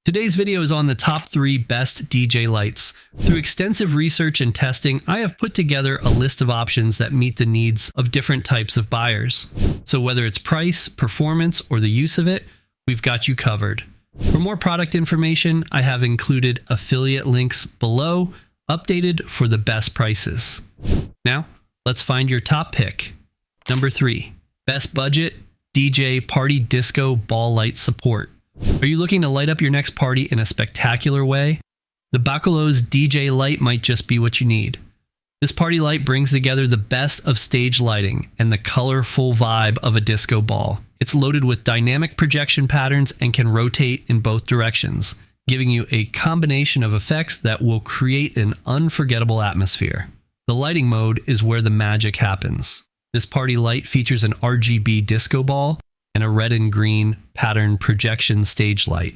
Today's video is on the top 3 best DJ lights. Through extensive research and testing, I have put together a list of options that meet the needs of different types of buyers. So whether it's price, performance, or the use of it, we've got you covered. For more product information, I have included affiliate links below, updated for the best prices. Now, let's find your top pick. Number 3, best budget DJ party disco ball light support. Are you looking to light up your next party in a spectacular way? The Baccalo's DJ light might just be what you need. This party light brings together the best of stage lighting and the colorful vibe of a disco ball. It's loaded with dynamic projection patterns and can rotate in both directions, giving you a combination of effects that will create an unforgettable atmosphere. The lighting mode is where the magic happens. This party light features an RGB disco ball and a red and green pattern projection stage light.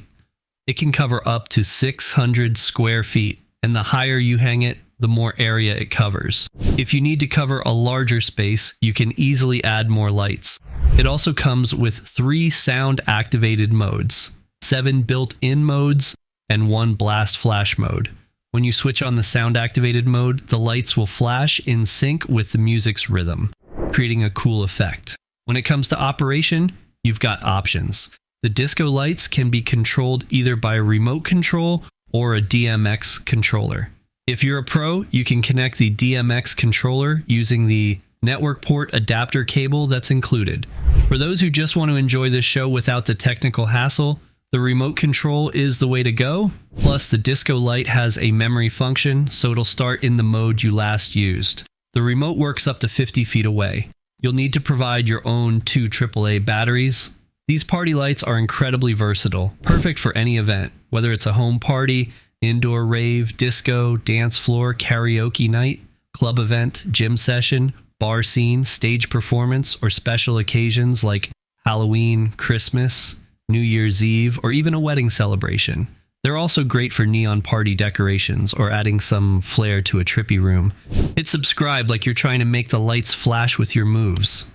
It can cover up to 600 square feet, and the higher you hang it, the more area it covers. If you need to cover a larger space, you can easily add more lights. It also comes with 3 sound-activated modes, 7 built-in modes, and 1 blast flash mode. When you switch on the sound-activated mode, the lights will flash in sync with the music's rhythm, creating a cool effect. When it comes to operation, you've got options. The disco lights can be controlled either by a remote control or a DMX controller. If you're a pro, you can connect the DMX controller using the network port adapter cable that's included. For those who just want to enjoy this show without the technical hassle, the remote control is the way to go. Plus, the disco light has a memory function, so it'll start in the mode you last used. The remote works up to 50 feet away. You'll need to provide your own 2 AAA batteries. These party lights are incredibly versatile, perfect for any event, whether it's a home party, indoor rave, disco, dance floor, karaoke night, club event, gym session, bar scene, stage performance, or special occasions like Halloween, Christmas, New Year's Eve, or even a wedding celebration. They're also great for neon party decorations or adding some flair to a trippy room. Hit subscribe like you're trying to make the lights flash with your moves.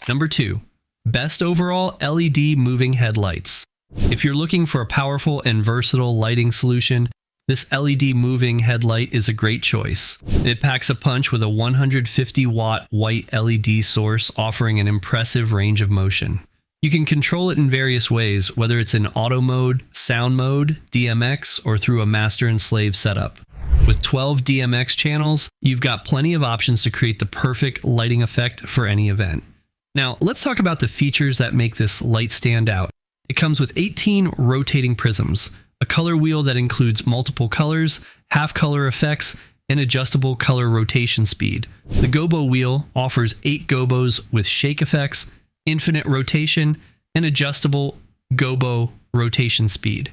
Number 2, best overall LED moving headlights. If you're looking for a powerful and versatile lighting solution, this LED moving headlight is a great choice. It packs a punch with a 150-watt white LED source offering an impressive range of motion. You can control it in various ways, whether it's in auto mode, sound mode, DMX, or through a master and slave setup. With 12 DMX channels, you've got plenty of options to create the perfect lighting effect for any event. Now, let's talk about the features that make this light stand out. It comes with 18 rotating prisms, a color wheel that includes multiple colors, half-color effects, and adjustable color rotation speed. The gobo wheel offers 8 gobos with shake effects, infinite rotation, and adjustable gobo rotation speed.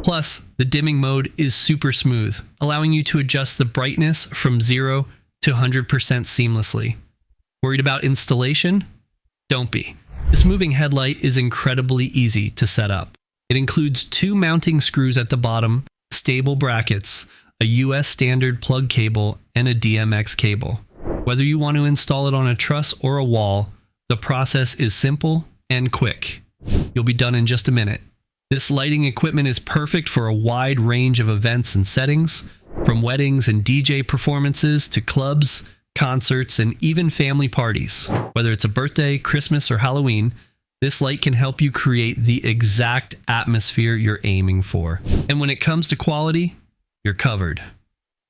Plus, the dimming mode is super smooth, allowing you to adjust the brightness from 0 to 100% seamlessly. Worried about installation? Don't be. This moving headlight is incredibly easy to set up. It includes 2 mounting screws at the bottom, stable brackets, a US standard plug cable, and a DMX cable. Whether you want to install it on a truss or a wall, the process is simple and quick. You'll be done in just a minute. This lighting equipment is perfect for a wide range of events and settings, from weddings and DJ performances to clubs, concerts, and even family parties. Whether it's a birthday, Christmas, or Halloween, this light can help you create the exact atmosphere you're aiming for. And when it comes to quality, you're covered.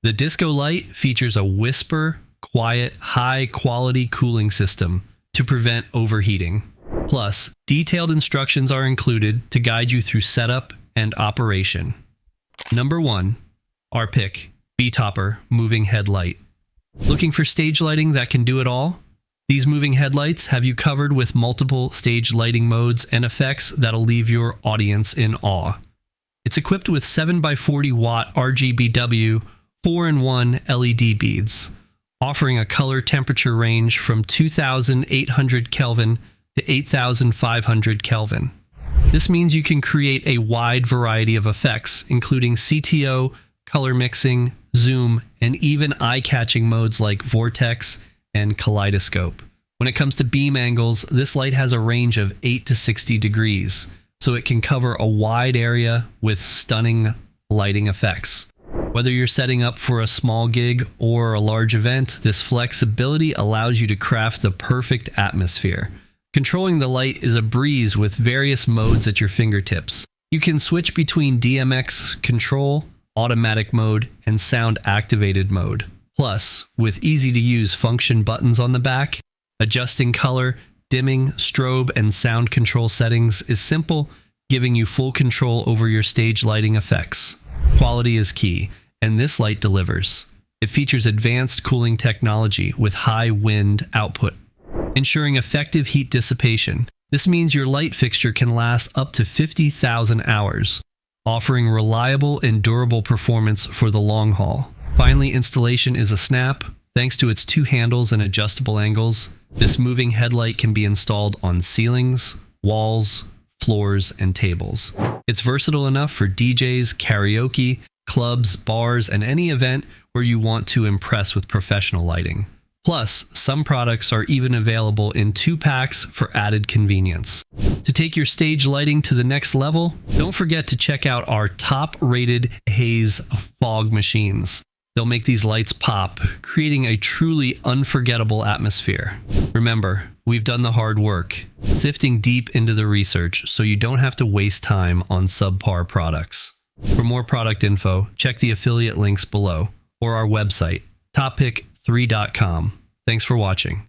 The disco light features a whisper, quiet, high-quality cooling system to prevent overheating. Plus, detailed instructions are included to guide you through setup and operation. Number 1, our pick, Betopper Moving Head Light. Looking for stage lighting that can do it all? These moving headlights have you covered with multiple stage lighting modes and effects that'll leave your audience in awe. It's equipped with 7x40 watt RGBW 4-in-1 LED beads, offering a color temperature range from 2,800 Kelvin to 8,500 Kelvin. This means you can create a wide variety of effects, including CTO, color mixing, zoom, and even eye-catching modes like vortex and kaleidoscope. When it comes to beam angles, this light has a range of 8 to 60 degrees, so it can cover a wide area with stunning lighting effects. Whether you're setting up for a small gig or a large event, this flexibility allows you to craft the perfect atmosphere. Controlling the light is a breeze with various modes at your fingertips. You can switch between DMX control, automatic mode, and sound activated mode. Plus, with easy-to-use function buttons on the back, adjusting color, dimming, strobe, and sound control settings is simple, giving you full control over your stage lighting effects. Quality is key, and this light delivers. It features advanced cooling technology with high wind output, ensuring effective heat dissipation. This means your light fixture can last up to 50,000 hours, offering reliable and durable performance for the long haul. Finally, installation is a snap. Thanks to its 2 handles and adjustable angles, this moving headlight can be installed on ceilings, walls, floors, and tables. It's versatile enough for DJs, karaoke, clubs, bars, and any event where you want to impress with professional lighting. Plus, some products are even available in 2 packs for added convenience. To take your stage lighting to the next level, don't forget to check out our top-rated Haze fog machines. They'll make these lights pop, creating a truly unforgettable atmosphere. Remember, we've done the hard work, sifting deep into the research so you don't have to waste time on subpar products. For more product info, check the affiliate links below or our website, toppick3.com. Thanks for watching.